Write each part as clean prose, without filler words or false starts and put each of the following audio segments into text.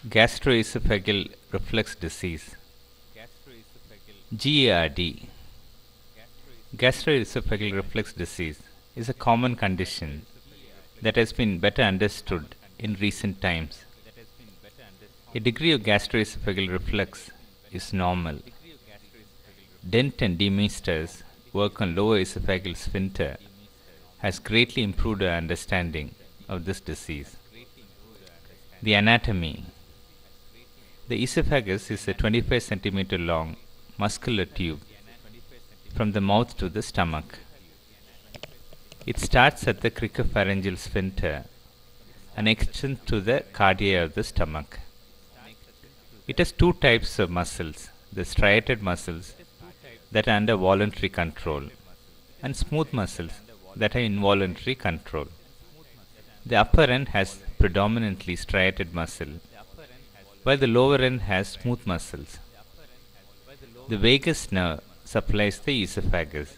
Gastroesophageal reflux disease, GERD. Gastroesophageal reflux disease is a common condition that has been better understood in recent times. A degree of gastroesophageal reflux is normal. Dent and Demester's work on lower esophageal sphincter has greatly improved our understanding of this disease. The anatomy. The esophagus is a 25 cm long muscular tube from the mouth to the stomach. It starts at the cricopharyngeal sphincter and extends to the cardia of the stomach. It has two types of muscles, the striated muscles that are under voluntary control and smooth muscles that are involuntary control. The upper end has predominantly striated muscle, while the lower end has smooth muscles. The vagus nerve supplies the esophagus.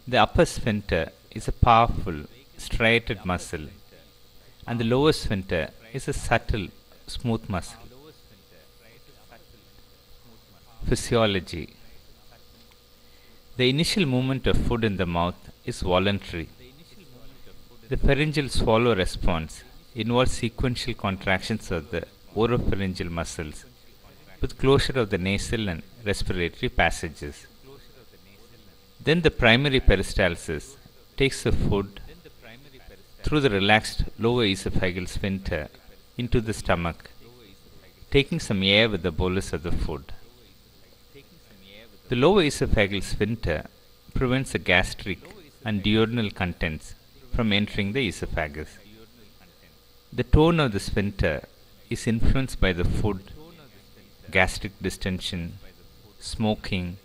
The upper sphincter is a powerful striated muscle, and the lower sphincter is a subtle smooth muscle. Physiology. The initial movement of food in the mouth is voluntary. The pharyngeal swallow response involves sequential contractions of the oropharyngeal muscles with closure of the nasal and respiratory passages. Then the primary peristalsis takes the food through the relaxed lower esophageal sphincter into the stomach, taking some air with the bolus of the food. The lower esophageal sphincter prevents the gastric and duodenal contents from entering the esophagus. The tone of the sphincter is influenced by the food, gastric distension, smoking,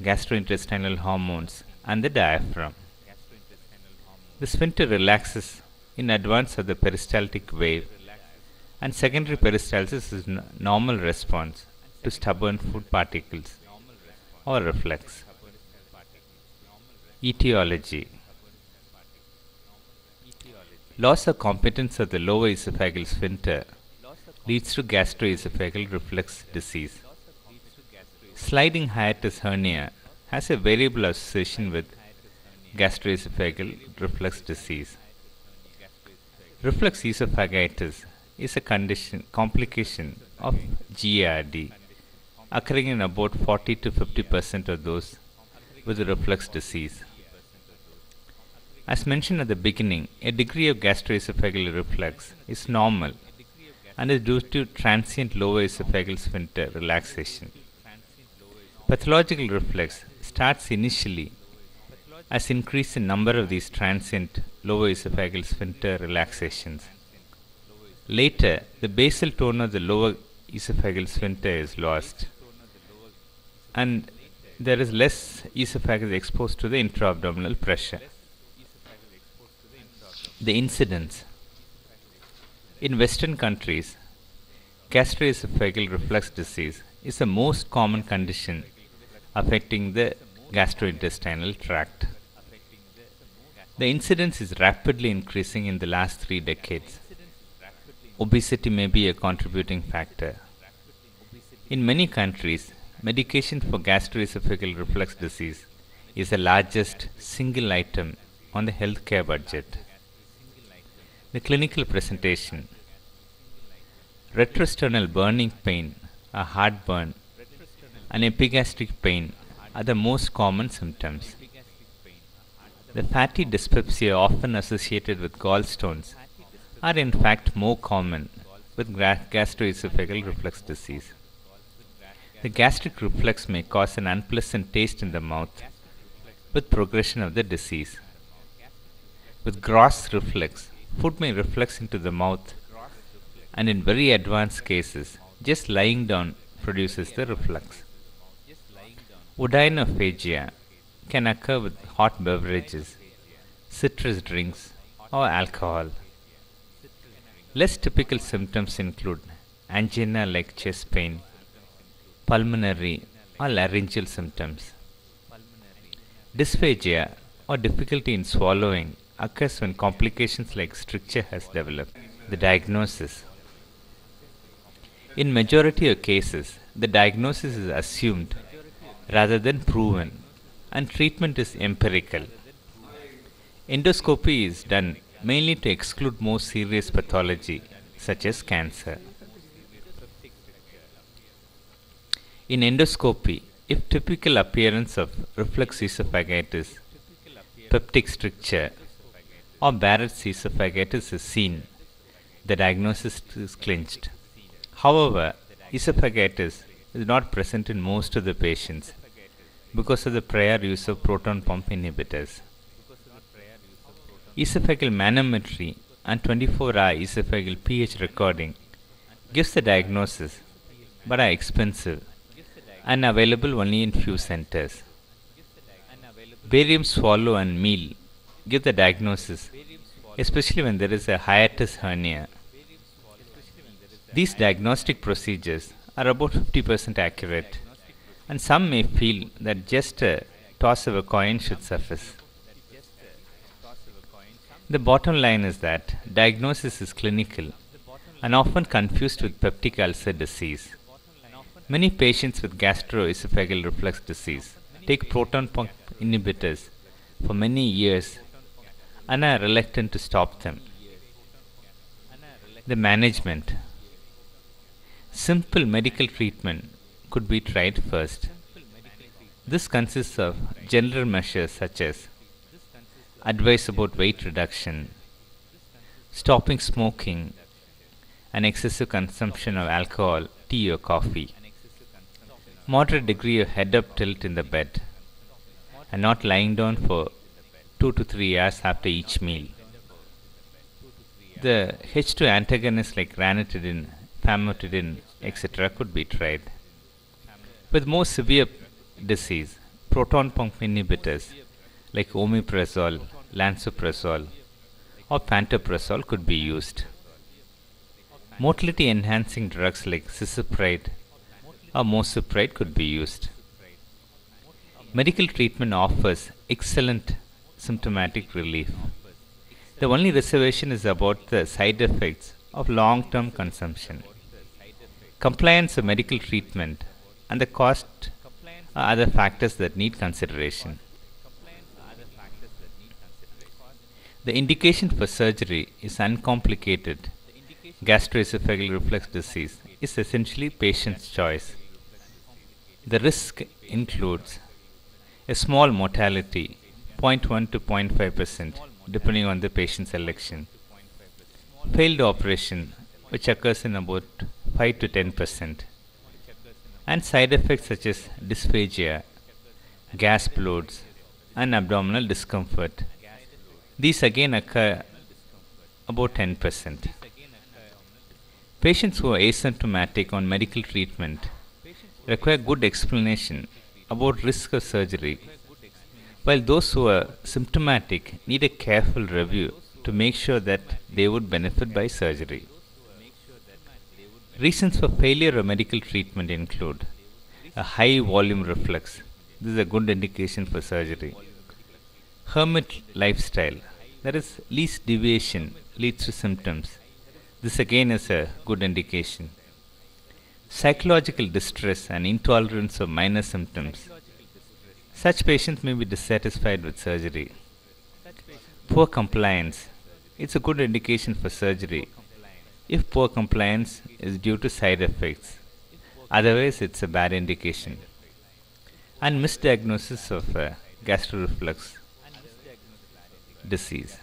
gastrointestinal hormones, and the diaphragm. The sphincter relaxes in advance of the peristaltic wave, and secondary peristalsis is normal response to stubborn food particles or reflux. Etiology. Loss of competence of the lower esophageal sphincter leads to gastroesophageal reflux disease. Sliding hiatus hernia has a variable association with gastroesophageal reflux disease. Reflux esophagitis is a complication of GERD, occurring in about 40 to 50% of those with reflux disease. As mentioned at the beginning, a degree of gastroesophageal reflux is normal and is due to transient lower esophageal sphincter relaxation. Pathological reflux starts initially as increase in number of these transient lower esophageal sphincter relaxations. Later, the basal tone of the lower esophageal sphincter is lost, and there is less esophagus exposed to the intra-abdominal pressure. The incidence. In Western countries, gastroesophageal reflux disease is the most common condition affecting the gastrointestinal tract. The incidence is rapidly increasing in the last 3 decades. Obesity may be a contributing factor. In many countries, medication for gastroesophageal reflux disease is the largest single item on the healthcare budget. The clinical presentation. Retrosternal burning pain, a heartburn, and epigastric pain are the most common symptoms. The fatty dyspepsia often associated with gallstones are in fact more common with gastroesophageal reflux disease. The gastric reflux may cause an unpleasant taste in the mouth with progression of the disease. With gross reflux, food may reflux into the mouth, and in very advanced cases, just lying down produces the reflux. Odynophagia can occur with hot beverages, citrus drinks, or alcohol. Less typical symptoms include angina like chest pain, pulmonary or laryngeal symptoms. Dysphagia or difficulty in swallowing occurs when complications like stricture has developed. The diagnosis. In majority of cases, the diagnosis is assumed rather than proven, and treatment is empirical. Endoscopy is done mainly to exclude more serious pathology such as cancer. In endoscopy, if typical appearance of reflux esophagitis, peptic stricture, or Barrett's esophagitis is seen, the diagnosis is clinched. However, esophagitis is not present in most of the patients because of the prior use of proton pump inhibitors. Esophageal manometry and 24-hour esophageal pH recording gives the diagnosis but are expensive and available only in few centers. Barium swallow and meal give the diagnosis, especially when there is a hiatus hernia. These diagnostic procedures are about 50% accurate, and some may feel that just a toss of a coin should suffice. The bottom line is that diagnosis is clinical and often confused with peptic ulcer disease. Many patients with gastroesophageal reflux disease take proton pump inhibitors for many years and are reluctant to stop them. The management. Simple medical treatment could be tried first. This consists of general measures such as advice about weight reduction, stopping smoking, and excessive consumption of alcohol, tea or coffee, moderate degree of head-up tilt in the bed, and not lying down for 2 to 3 hours after each meal. The H2 antagonists like ranitidine, famotidine, etc. could be tried. With more severe disease, proton pump inhibitors like omeprazole, lansoprazole, or pantoprazole could be used. Motility enhancing drugs like cisapride or mosupride could be used. Medical treatment offers excellent symptomatic relief. The only reservation is about the side effects of long-term consumption. Compliance of medical treatment and the cost are other factors that need consideration. The indication for surgery is uncomplicated. Gastroesophageal reflux disease is essentially patient's choice. The risk includes a small mortality, 0.1 to 0.5%, depending on the patient's election. Failed operation, which occurs in about 5 to 10%. And side effects such as dysphagia, gas bloats, and abdominal discomfort. These again occur about 10%. Patients who are asymptomatic on medical treatment require good explanation about risk of surgery, while those who are symptomatic need a careful review to make sure that they would benefit by surgery. Reasons for failure of medical treatment include a high volume reflux. This is a good indication for surgery. Hermit lifestyle, that is, least deviation leads to symptoms. This again is a good indication. Psychological distress and intolerance of minor symptoms. Such patients may be dissatisfied with surgery. Poor compliance. It's a good indication for surgery if poor compliance is due to side effects. Otherwise, it's a bad indication. And misdiagnosis of gastro reflux disease.